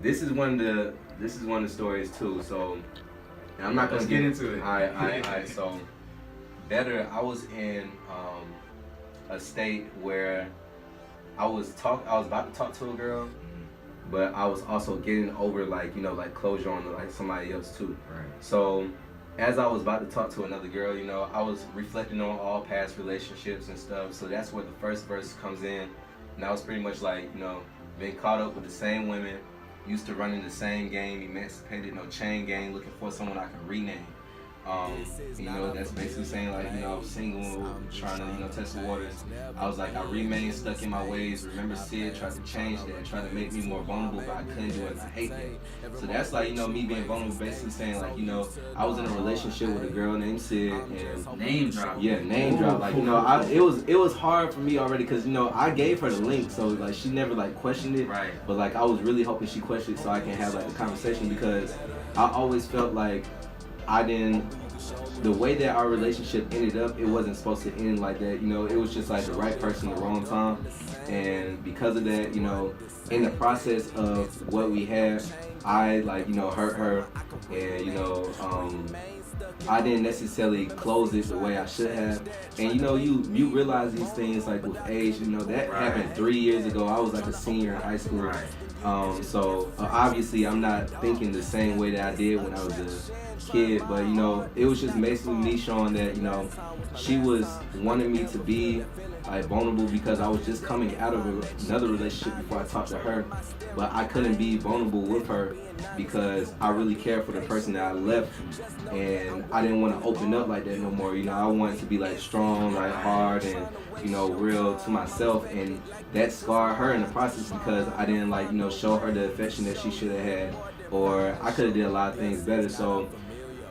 This is one of the stories too. So and I'm not gonna Let's get into it. Alright. So better. I was in a state where I was about to talk to a girl, but I was also getting over like closure on like somebody else too. Right. So as I was about to talk to another girl, I was reflecting on all past relationships and stuff. So that's where the first verse comes in. And I was pretty much like, been caught up with the same women, used to running the same game, emancipated, no chain gang, looking for someone I can rename. That's basically saying like, I was single, trying to, test the waters. I was like, I remained stuck in my ways. Remember Sid tried to change that, tried to make me more vulnerable, but I couldn't do it, and I hate that. So that's like, me being vulnerable, basically saying like, I was in a relationship with a girl named Sid, and Name drop. yeah, name drop. Like, it was hard for me already, because, I gave her the link, so like she never like questioned it. Right. But like I was really hoping she questioned it so I can have like a conversation, because I always felt like the way that our relationship ended up, it wasn't supposed to end like that. It was just like the right person, the wrong time. And because of that, in the process of what we had, I hurt her, and I didn't necessarily close it the way I should have. And you realize these things like with age, that happened 3 years ago. I was like a senior in high school. Right. So obviously I'm not thinking the same way that I did when I was a kid, but it was just basically me showing that she was wanting me to be like vulnerable, because I was just coming out of another relationship before I talked to her, but I couldn't be vulnerable with her because I really cared for the person that I left, and I didn't want to open up like that no more. I wanted to be like strong, like hard, and real to myself, and that scarred her in the process, because I didn't show her the affection that she should have had, or I could have did a lot of things better. So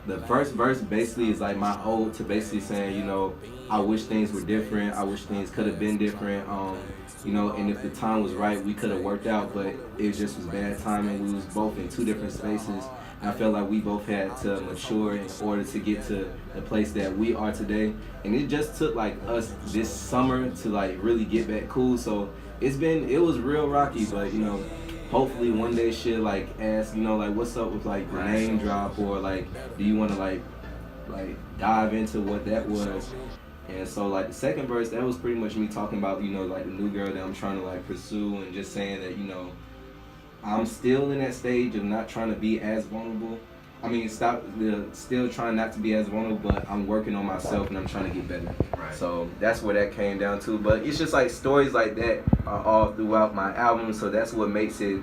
the first verse basically is like my ode to basically saying, I wish things were different. I wish things could have been different. And if the time was right, we could have worked out, but it just was bad timing. We was both in two different spaces. I felt like we both had to mature in order to get to the place that we are today. And it just took like us this summer to like really get back cool. So it was real rocky, but hopefully one day she'll like ask, like what's up with like the name drop, or like do you want to like dive into what that was. And so like the second verse, that was pretty much me talking about like the new girl that I'm trying to like pursue, and just saying that I'm still in that stage of not trying to be as vulnerable. Still trying not to be as vulnerable, but I'm working on myself and I'm trying to get better. Right. So that's where that came down to. But it's just like stories like that are all throughout my album, so that's what makes it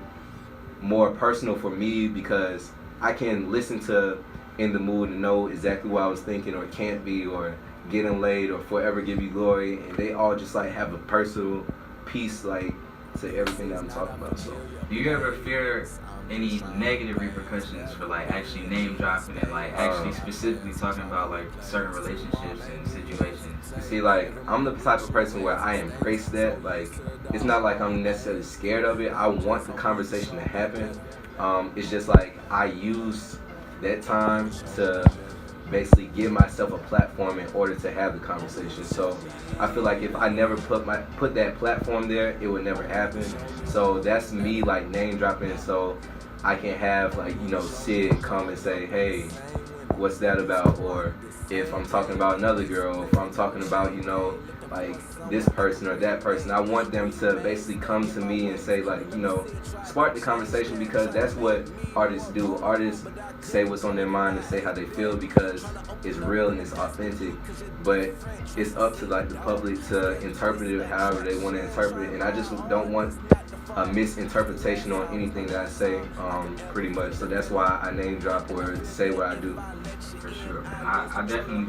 more personal for me, because I can listen to In the Mood and know exactly what I was thinking, or Can't Be, or Getting Laid, or Forever Give You Glory, and they all just like have a personal piece like to everything that I'm talking about. So Do you ever fear any negative repercussions for like actually name dropping and like actually specifically talking about like certain relationships and situations? see, like, I'm the type of person where I embrace that. Like, it's not like I'm necessarily scared of it. I want the conversation to happen. It's just like I use that time to basically give myself a platform in order to have the conversation. So I feel like if I never put that platform there, it would never happen. So that's me like name dropping, so I can have like Sid come and say, hey, what's that about? Or if I'm talking about another girl, if I'm talking about like this person or that person, I want them to basically come to me and say like spark the conversation, because that's what artists do. Artists say what's on their mind and say how they feel because it's real and it's authentic, but it's up to like the public to interpret it however they want to interpret it, and I just don't want a misinterpretation on anything that I say, pretty much. So that's why I name drop or say what I do. For sure. I definitely